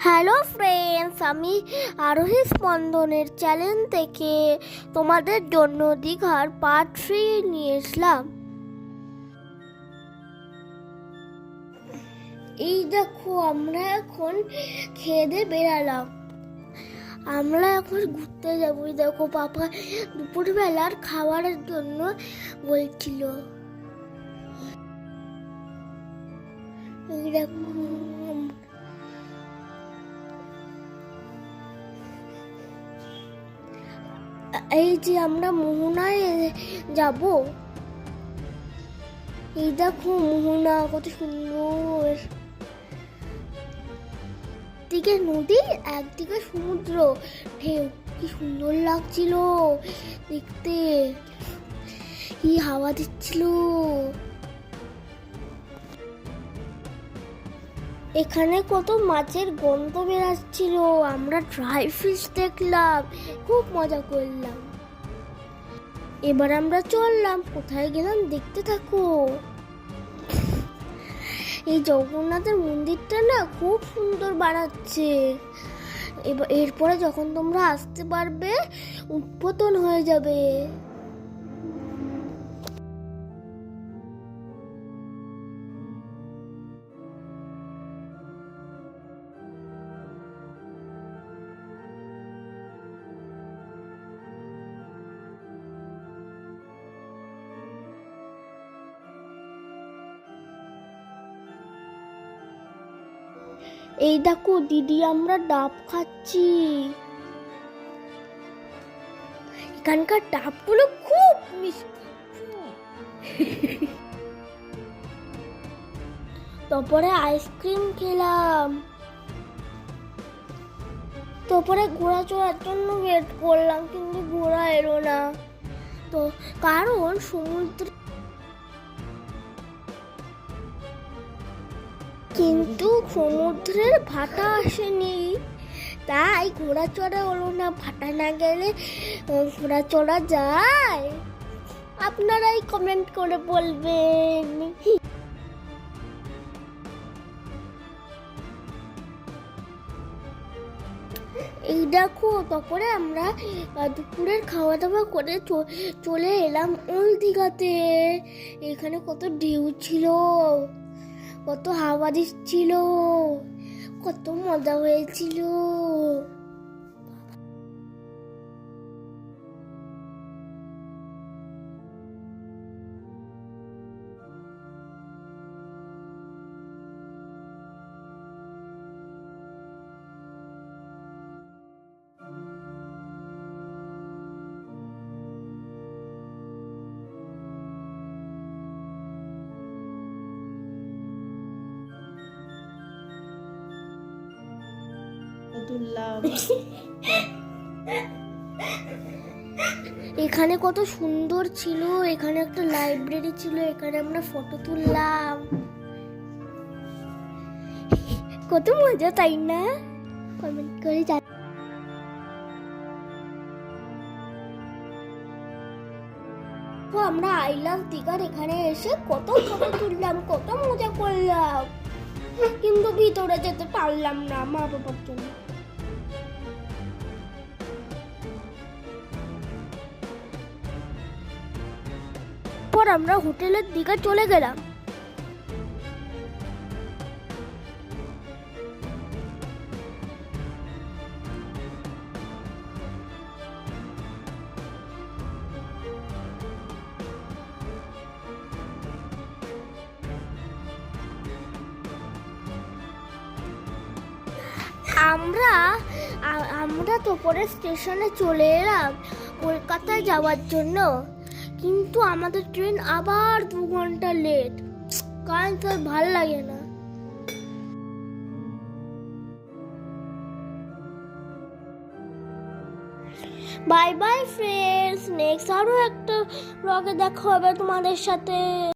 Hello friends, আমি আরোহী স্পন্দনের channel থেকে তোমাদের জন্য দীঘার পার্ট 3 নিয়ে এসলাম। এই দেখো, আমরা এখন খেয়ে দিয়ে বেরালাম। আমরা এখন ঘুরতে যাবো। দেখো, পাপা দুপুরবেলার খাবারের জন্য বলছিল। এই দেখো, এই যে আমরা মোহনায় যাব। এই দেখো মোহনা কত সুন্দর, দিকে নদী একদিকে সমুদ্র ঢেউ, কি সুন্দর লাগছিল দেখতে, কি হাওয়া দিচ্ছিল। এখানে কত মাছের গন্ধ বেরাচ্ছিল। আমরা ড্রাই ফিশ দেখলাম, খুব মজা করলাম। এবার আমরা চললাম, কোথায় গেলাম দেখতে থাকো। এই জগন্নাথের মন্দিরটা না খুব সুন্দর বানাচ্ছে। এবার এরপরে যখন তোমরা আসতে পারবে, উদ্বোধন হয়ে যাবে। এই দেখো দিদি, আমরা ডাব খাচ্ছি। এখানকার ডাবগুলো খুব মিষ্টি। তারপরে আইসক্রিম খেলাম। তারপরে ঘোড়া চড়ার জন্য ওয়েট করলাম, কিন্তু ঘোড়া এলো না। তো কারণ সমুদ্রের ভাটা আসেনি, তাই ঘোড়া চড়া হলো না। ভাটা না গেলে ঘোড়া চড়া যায়? আপনারাই কমেন্ট করে বলবেন। এই দেখো, তারপরে আমরা দুপুরের খাওয়া দাওয়া করে চলে এলাম ওল্ড দীঘাতে। এখানে কত ঢেউ ছিল, কত হাওয়া দিচ্ছিল, কত মজা হয়েছিল। এখানে কত সুন্দর ছিল। এখানে একটা লাইব্রেরি ছিল, এখানে আমরা ফটো তুললাম। কত মজা, তাই না? কমেন্ট করে আমরা আই লাভ দীঘার এখানে এসে কত ফটো তুললাম, কত মজা করলাম, কিন্তু ভিতরে যেতে পারলাম না মা বাবার জন্য। পর আমরা হোটেলের দিকে চলে গেলাম। আমরা তো পরে স্টেশনে চলে এলাম কলকাতায় যাওয়ার জন্য, কিন্তু আমাদের ট্রেন আবার 2 ঘন্টা লেট। কারণ তো ভাল লাগে না। বাই বাই ফ্রেন্ডস, নেক্সট আরো একটা ব্লগে দেখা হবে তোমাদের সাথে।